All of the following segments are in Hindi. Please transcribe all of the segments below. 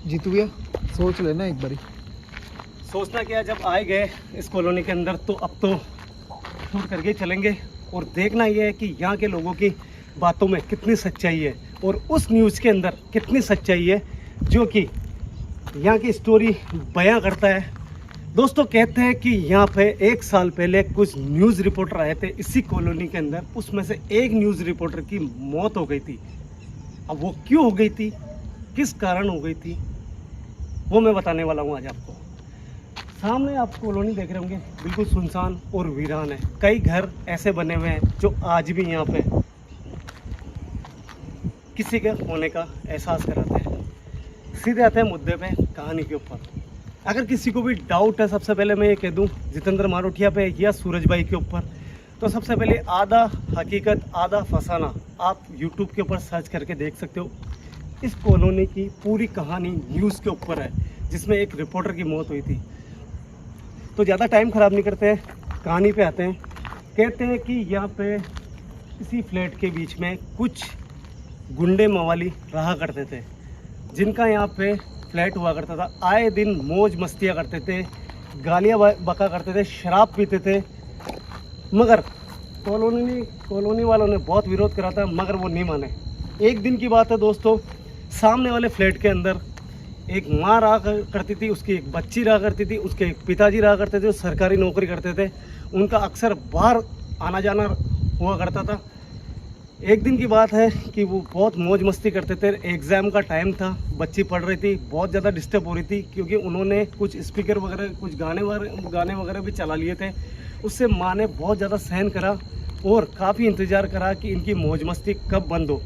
जीतू भैया सोच लेना एक बारी। सोचना क्या, जब आए गए इस कॉलोनी के अंदर तो अब तो शूट करके चलेंगे और देखना ये है कि यहाँ के लोगों की बातों में कितनी सच्चाई है और उस न्यूज़ के अंदर कितनी सच्चाई है जो कि यहाँ की स्टोरी बयां करता है। दोस्तों कहते हैं कि यहाँ पे 1 साल पहले कुछ न्यूज़ रिपोर्टर आए थे इसी कॉलोनी के अंदर, उसमें से एक न्यूज़ रिपोर्टर की मौत हो गई थी। अब वो क्यों हो गई थी, किस कारण हो गई थी, वो मैं बताने वाला हूँ आज आपको। सामने आप कॉलोनी देख रहे होंगे, बिल्कुल सुनसान और वीरान है। कई घर ऐसे बने हुए हैं जो आज भी यहाँ पे किसी के होने का एहसास कराते हैं। सीधे आते हैं मुद्दे पे, कहानी के ऊपर। अगर किसी को भी डाउट है, सबसे पहले मैं ये कह दूं, जितेंद्र मारोठिया पे या सूरज भाई के ऊपर, तो सबसे पहले आधा हकीकत आधा फसाना आप यूट्यूब के ऊपर सर्च करके देख सकते हो। इस कॉलोनी की पूरी कहानी न्यूज़ के ऊपर है, जिसमें एक रिपोर्टर की मौत हुई थी। तो ज़्यादा टाइम ख़राब नहीं करते हैं, कहानी पे आते हैं। कहते हैं कि यहाँ पे इसी फ्लैट के बीच में कुछ गुंडे मवाली रहा करते थे, जिनका यहाँ पे फ्लैट हुआ करता था। आए दिन मौज मस्तियाँ करते थे, गालियाँ बका करते थे, शराब पीते थे। मगर कॉलोनी वालों ने बहुत विरोध करा था, मगर वो नहीं माने। एक दिन की बात है दोस्तों, सामने वाले फ्लैट के अंदर एक माँ रहा करती थी, उसकी एक बच्ची रहा करती थी, उसके एक पिताजी रहा करते थे, वो सरकारी नौकरी करते थे। उनका अक्सर बाहर आना जाना हुआ करता था। एक दिन की बात है कि वो बहुत मौज मस्ती करते थे। एग्ज़ाम का टाइम था, बच्ची पढ़ रही थी, बहुत ज़्यादा डिस्टर्ब हो रही थी क्योंकि उन्होंने कुछ स्पीकर वगैरह, कुछ गाने वगैरह भी चला लिए थे। उससे माँ ने बहुत ज़्यादा सहन करा और काफ़ी इंतज़ार करा कि इनकी मौज मस्ती कब बंद हो।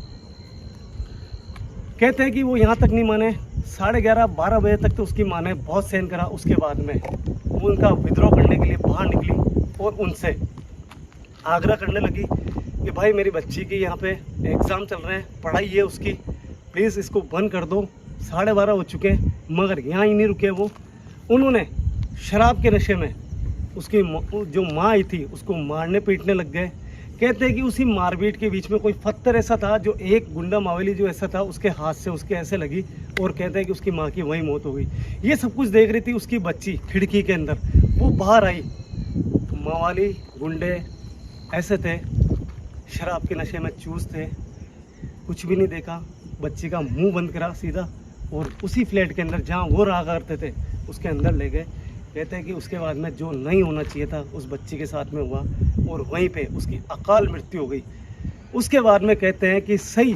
कहते हैं कि वो यहाँ तक नहीं माने, 11:30-12 बजे तक तो उसकी माँ ने बहुत सहन करा। उसके बाद में वो उनका विद्रोह करने के लिए बाहर निकली और उनसे आग्रह करने लगी कि भाई मेरी बच्ची की यहाँ पे एग्ज़ाम चल रहे हैं, पढ़ाई है उसकी, प्लीज़ इसको बंद कर दो। 12:30 हो चुके हैं, मगर यहाँ ही नहीं रुके वो। उन्होंने शराब के नशे में उसकी जो माँ आई थी उसको मारने पीटने लग गए। कहते हैं कि उसी मारपीट के बीच में कोई पत्थर ऐसा था जो एक गुंडा मावेली जो ऐसा था उसके हाथ से उसके ऐसे लगी और कहते हैं कि उसकी माँ की वहीं मौत हो गई। ये सब कुछ देख रही थी उसकी बच्ची खिड़की के अंदर, वो बाहर आई। मावाली गुंडे ऐसे थे, शराब के नशे में चूस थे, कुछ भी नहीं देखा, बच्ची का मुंह बंद करा सीधा और उसी फ्लैट के अंदर जहाँ वो रहा करते थे उसके अंदर ले गए। कहते हैं कि उसके बाद में जो नहीं होना चाहिए था उस बच्ची के साथ में हुआ और वहीं पे उसकी अकाल मृत्यु हो गई। उसके बाद में कहते हैं कि सही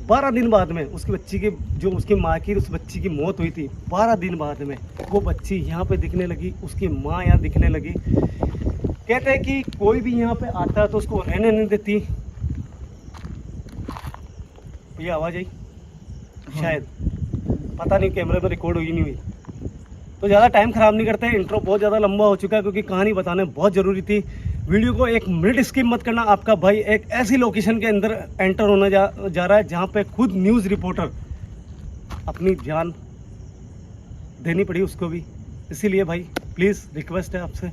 12 दिन बाद में उसकी बच्ची की, जो उसकी माँ की उस बच्ची की मौत हुई थी, 12 दिन बाद में वो बच्ची यहाँ पे दिखने लगी, उसकी माँ यहाँ दिखने लगी। कहते हैं कि कोई भी यहाँ पे आता तो उसको रहने नहीं देती। ये आवाज़ आई शायद, पता नहीं, कैमरे में रिकॉर्ड हुई नहीं हुई। तो ज़्यादा टाइम ख़राब नहीं करते हैं, इंट्रो बहुत ज़्यादा लंबा हो चुका है क्योंकि कहानी बताने बहुत ज़रूरी थी। वीडियो को 1 मिनट स्किप मत करना। आपका भाई एक ऐसी लोकेशन के अंदर एंटर होने जा रहा है जहाँ पे खुद न्यूज़ रिपोर्टर अपनी जान देनी पड़ी उसको भी। इसीलिए भाई प्लीज़ रिक्वेस्ट है आपसे,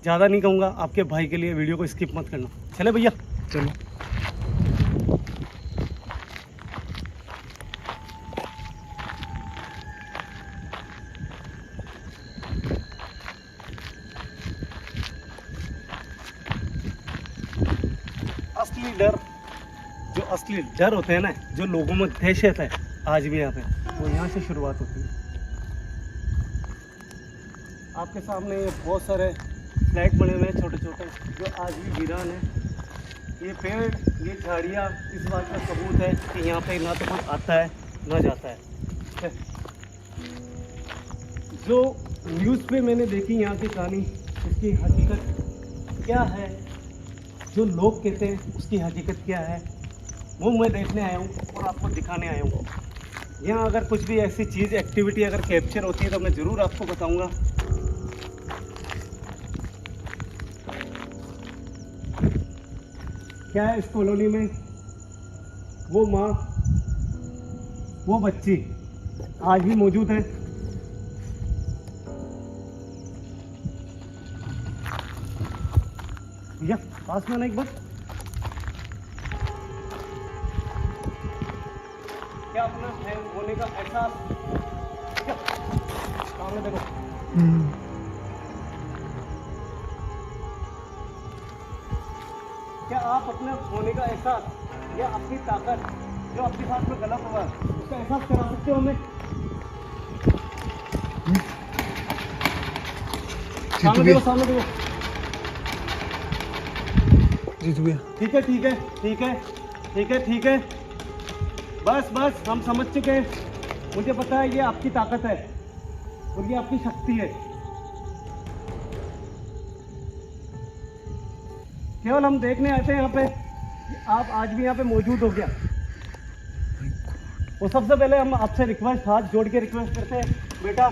ज़्यादा नहीं कहूँगा, आपके भाई के लिए वीडियो को स्किप मत करना। चले भैया चलो। असली डर होते हैं ना, जो लोगों में दहशत है आज भी यहाँ पे, वो यहाँ से शुरुआत होती है। आपके सामने बहुत सारे फ्लैट बने हुए हैं छोटे छोटे, जो आज भी वीरान है। ये पेड़, ये झाड़ियाँ इस बात का सबूत है कि यहाँ पे ना तो कोई आता है ना जाता है। जो न्यूज़ पे मैंने देखी यहाँ की कहानी, उसकी हकीकत क्या है, जो लोग कहते हैं उसकी हकीकत क्या है, वो मैं देखने आया हूँ और आपको दिखाने आया हूँ। यहाँ अगर कुछ भी ऐसी चीज़, एक्टिविटी अगर कैप्चर होती है तो मैं ज़रूर आपको बताऊँगा। क्या है इस कॉलोनी में, वो माँ, वो बच्ची आज भी मौजूद है। भैया पास में आना एक बार। क्या अपना है होने का एहसास, ठीक है? सामने देखो, क्या आप अपने होने का एहसास या अपनी ताकत जो आपके साथ में गलत हुआ है उसका एहसास करा सकते हो हमें? सामने देखो, सामने देखो। जीतू भैया ठीक है, ठीक है, ठीक है, ठीक है, ठीक है, बस बस हम समझ चुके हैं। मुझे पता है ये आपकी ताकत है और ये आपकी शक्ति है। केवल हम देखने आते हैं यहाँ पे कि आप आज भी यहाँ पे मौजूद हो गया। और सबसे पहले हम आपसे रिक्वेस्ट, हाथ जोड़ के रिक्वेस्ट करते हैं, बेटा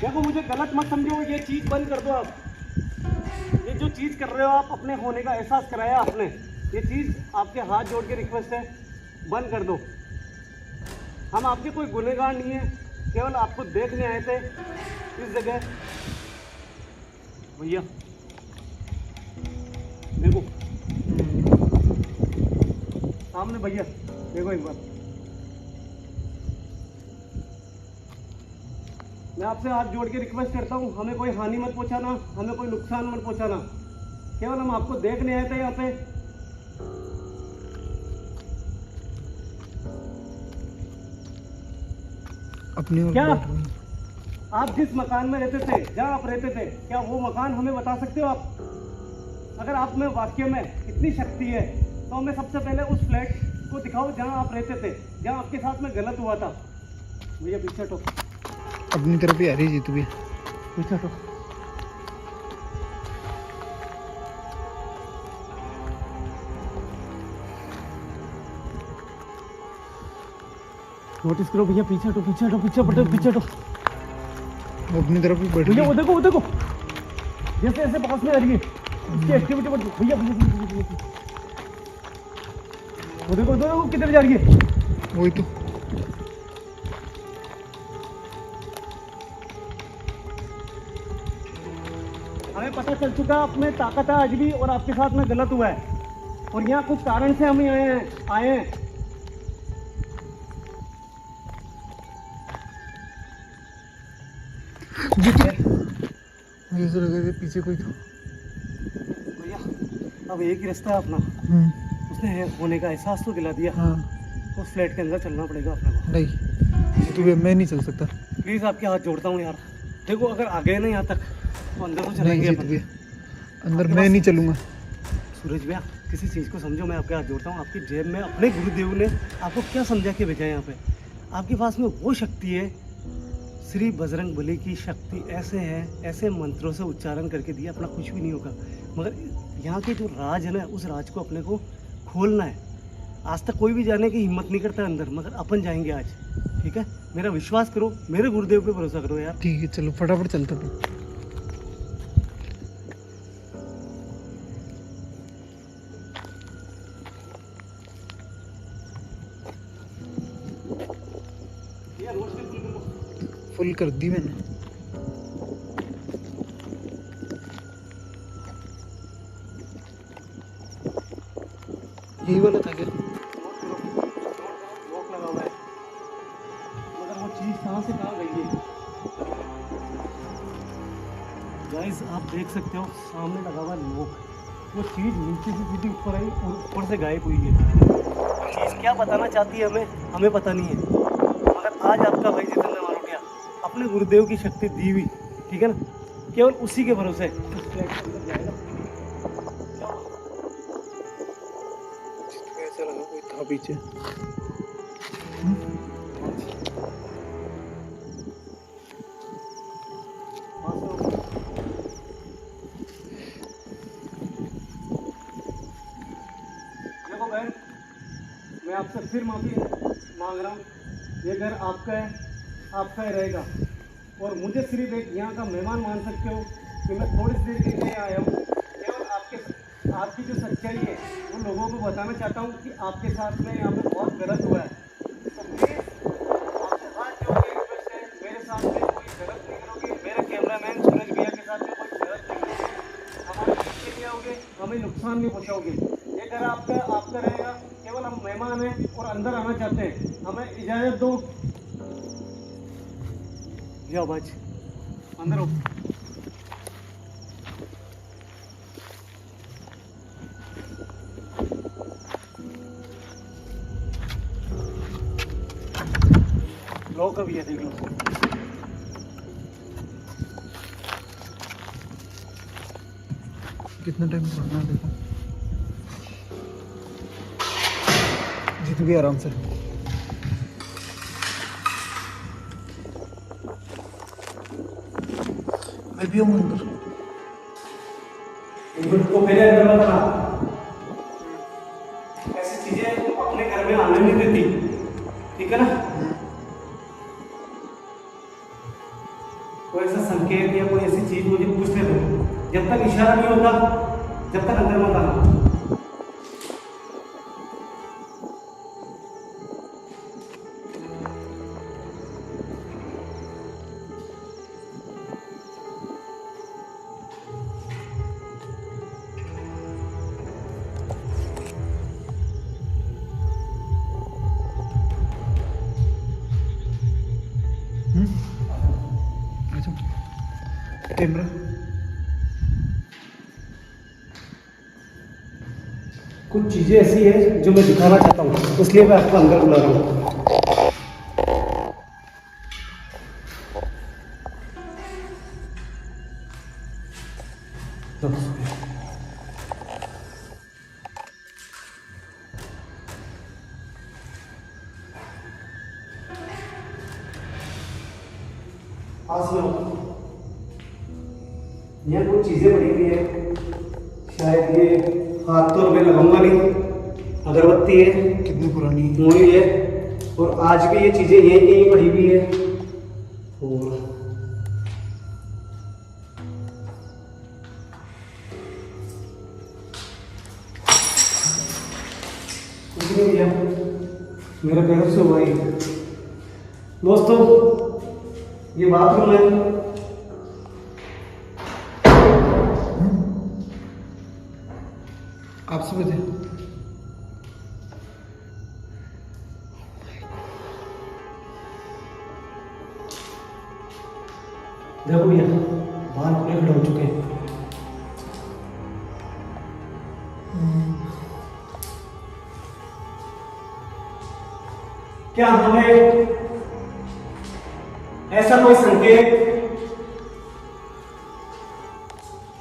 देखो मुझे गलत मत समझो, ये चीज़ बंद कर दो आप। ये जो चीज़ कर रहे हो आप, अपने होने का एहसास कराया आपने, ये चीज़ आपके हाथ जोड़ के रिक्वेस्ट है, बंद कर दो। हम आपके कोई गुनहगार नहीं है, केवल आपको देखने आए थे इस जगह। भैया देखो सामने, भैया देखो एक बार, मैं आपसे हाथ जोड़ के रिक्वेस्ट करता हूँ, हमें कोई हानि मत पहुँचाना, हमें कोई नुकसान मत पहुँचाना। केवल हम आपको देखने आए थे यहाँ पे। अपनी ओर क्या बैठ गई। आप जिस मकान में रहते थे, जहाँ आप रहते थे, क्या वो मकान हमें बता सकते हो आप? अगर आप में वाकई में इतनी शक्ति है तो हमें सबसे पहले उस फ्लैट को दिखाओ जहाँ आप रहते थे, जहाँ आपके साथ में गलत हुआ था। भैया पीछे हटो, अपनी तरफ ही आ रही जीतू भैया। पीछे हटो। नोटिस करो भैया, पीछे हटो, पीछे हटो, पीछे हटो, पीछे हटो। वो अपनी तरफ ही बैठ भैया गई। वो देखो, वो देखो, जैसे ऐसे पास में आ रही है, उसकी एक्टिविटी बढ़। भैया भैया वो देखो, वो देखो किधर जा रही है। वही तो, हमें पता चल चुका अपने ताकत है आज भी, और आपके साथ में गलत हुआ है, और यहाँ कुछ कारण से हम आए हैं। जीतू मुझे ऐसा लगा कि पीछे कोई था। भैया अब एक ही रास्ता है अपना, उसने होने का एहसास तो दिला दिया। हाँ उस फ्लैट के अंदर चलना पड़ेगा अपने को। नहीं जीतू भैया, मैं नहीं चल सकता। प्लीज़ आपके हाथ जोड़ता हूँ यार। देखो अगर आ गए ना यहाँ तक तो अंदर तो नहीं चलेंगे जीतू अपन। भैया, अंदर मैं नहीं चलूंगा। सूरज भैया किसी चीज़ को समझो, मैं आपके हाथ जोड़ता हूँ। आपकी जेब में अपने गुरुदेव ने आपको क्या समझा के भेजा है यहाँ पे? आपके पास में वो शक्ति है, श्री बजरंग बली की शक्ति ऐसे है, ऐसे मंत्रों से उच्चारण करके दिया, अपना कुछ भी नहीं होगा। मगर यहाँ के जो राज है ना, उस राज को अपने को खोलना है। आज तक कोई भी जाने की हिम्मत नहीं करता अंदर, मगर अपन जाएंगे आज, ठीक है? मेरा विश्वास करो, मेरे गुरुदेव पे भरोसा करो यार। ठीक है चलो फटाफट चलता हूँ। ये रोशनी फुल करो। फुल कर दी मैंने। यही वाला था क्या? लॉक लगा हुआ है, मगर वो चीज़ कहाँ से कहाँ गई है? गाइस आप देख सकते हो सामने लगा हुआ है लॉक। वो चीज़ नीचे से सीधी ऊपर आई और ऊपर से गायब हुई है। चीज़ क्या बताना चाहती है हमें पता नहीं है, मगर आज आपका भाई जितेंद्र मारोटिया अपने गुरुदेव की शक्ति दी हुई, ठीक है ना? केवल उसी के भरोसे उस फ्लैट के अंदर जाएगा। ऐसा लगा कोई था पीछे। देखो बहन, मैं आपसे फिर माफ़ी मांग रहा हूँ। ये घर आपका है, आपका ही रहेगा, और मुझे सिर्फ एक यहाँ का मेहमान मान सकते हो कि मैं थोड़ी सी देर के लिए आया हूँ। केवल आपकी जो सच्चाई है वो लोगों को बताना चाहता हूँ कि आपके साथ में यहाँ पे बहुत गलत हुआ है। तो प्लीज़ आपसे हाथ जोड़ के रिक्वेस्ट है, मेरे साथ में कोई गलत नहीं करोगे, मेरे कैमरामैन सूरज भैया के साथ में कोई गलत नहीं करोगे, हमारे पीछे नहीं आओगे, हमें नुकसान नहीं पहुँचाओगे। ये घर आपका रहेगा। केवल हम मेहमान हैं और अंदर आना चाहते हैं, हमें इजाजत दो। जाओ बाज, अंदर आओ। लॉक अभी है, देख लो। कितना टाइम पढ़ना है देखो, जीत भी आराम से। मैं भी हूँ अंदर। इनको मेरे अंदर मत आना, ऐसी चीजें तुम अपने घर में आने नहीं देती, ठीक है ना? कोई ऐसा संकेत या कोई ऐसी चीज मुझे पूछने दो, जब तक इशारा नहीं होता जब तक अंदर मत आना। कैमरा कुछ चीजें ऐसी है जो मैं दिखाना चाहता हूँ, इसलिए मैं आपको अंदर बुला रहा हूँ। यहाँ कुछ चीजें पड़ी हुई है, शायद ये हाथ तो मैं लगाऊंगा नहीं। अगरबत्ती है, कितनी पुरानी है? मोई है, और आज भी ये चीजें यहीं कहीं पड़ी हुई है। और कुछ नहीं किया, मेरे पैरों से हुआ ही। दोस्तों, ये बाथरूम है। आपसे बताइए। देखो भैया, बाहर पूरे खड़े हो चुके हैं। क्या हमें ऐसा कोई संकेत,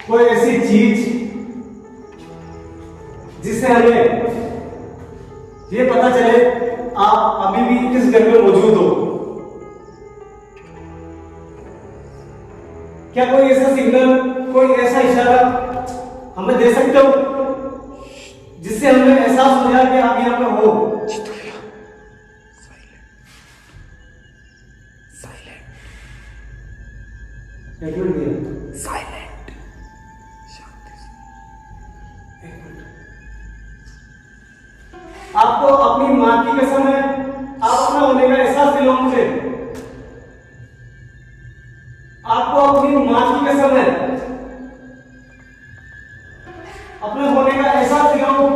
कोई ऐसी चीज जिससे हमें ये पता चले आप अभी भी किस घर में मौजूद हो? क्या कोई ऐसा सिग्नल, कोई ऐसा इशारा हमें दे सकते हो जिससे हमें एहसास हो जाए कि आप यहाँ पे हो? एक मिनट भैया, साइलेंट, शांति से। एक मिनट। आपको अपनी माँ की कसम है, आप अपना होने का एहसास दिलाओ मुझे। आपको अपनी माँ की कसम है, अपने होने का एहसास दिलाओ।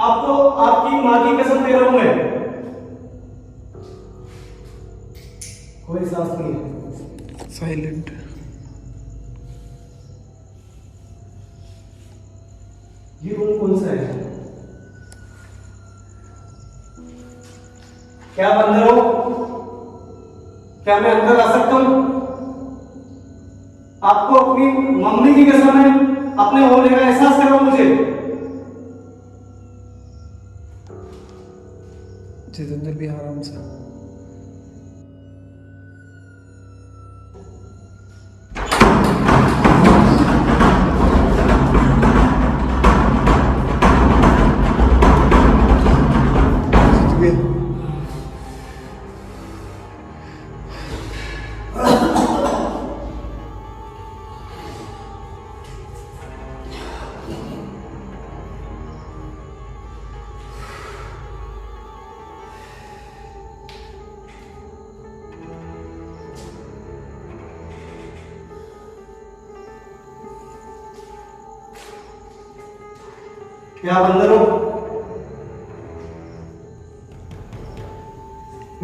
आपको आपकी माँ की कसम दे रहा हूं मैं। कोई एहसास नहीं है। साइलेंट। ये रूम कौन सा है? क्या आप अंदर हो? क्या मैं अंदर आ सकता हूं? आपको अपनी मम्मी की कसम है, अपने होने का एहसास करो मुझे। जितेंद्र भी आराम से। क्या आप अंदर हो?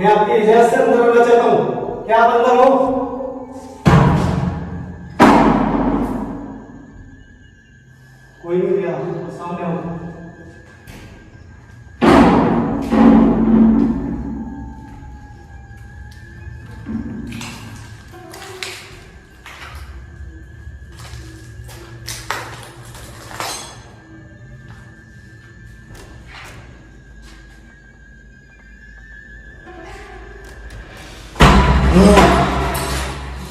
मैं आपकी इजाजत से अंदर आना चाहता हूँ, क्या आप अंदर हो? कोई नहीं गया, सामने हो।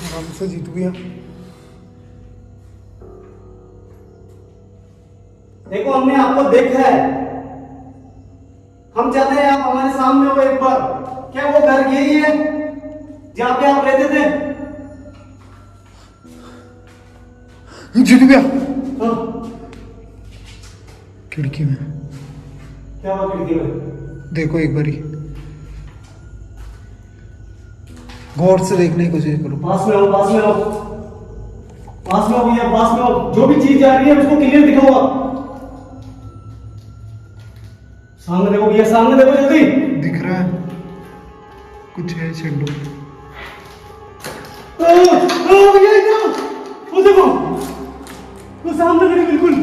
आराम से जीत गया। देखो हमने आपको देखा है, हम चाहते हैं आप हमारे सामने हो एक बार। क्या वो घर यही है जहाँ पे आप रहते थे? जीत गया। हाँ। खिड़की में क्या हुआ खिड़की में? देखो एक बारी, गौर से देखने की कोशिश करो। पास में हो, पास में हो, पास में हो भैया, पास में हो। जो भी चीज जा रही है उसको क्लियर दिखाओ आप। सामने देखो भैया, सामने देखो जल्दी। दिख रहा है कुछ है शेडो। भैया इधर वो देखो, वो सामने खड़ी बिल्कुल।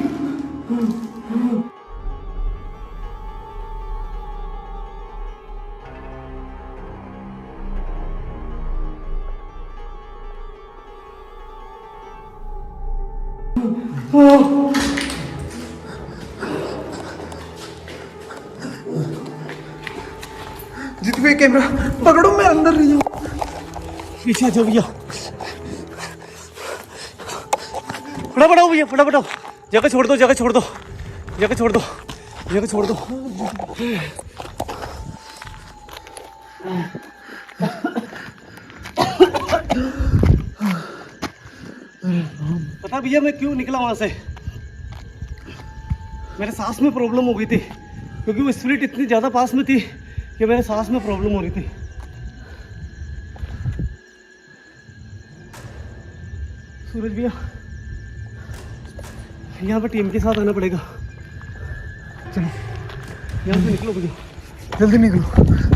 जीत गए। कैमरा पकड़ो, मैं अंदर नहीं हूँ। पीछे आ जाओ भैया, फटाफट आओ भैया, फटाफट आओ। जगह छोड़ दो, जगह छोड़ दो, जगह छोड़ दो, जगह छोड़ दो। पता भैया मैं क्यों निकला वहां से? मेरे सांस में प्रॉब्लम हो गई थी, क्योंकि वो स्प्रिट इतनी ज्यादा पास में थी कि मेरे सांस में प्रॉब्लम हो रही थी। सूरज भैया यहाँ पर टीम के साथ आना पड़ेगा। चलो यहाँ से निकलो भैया, जल्दी निकलो।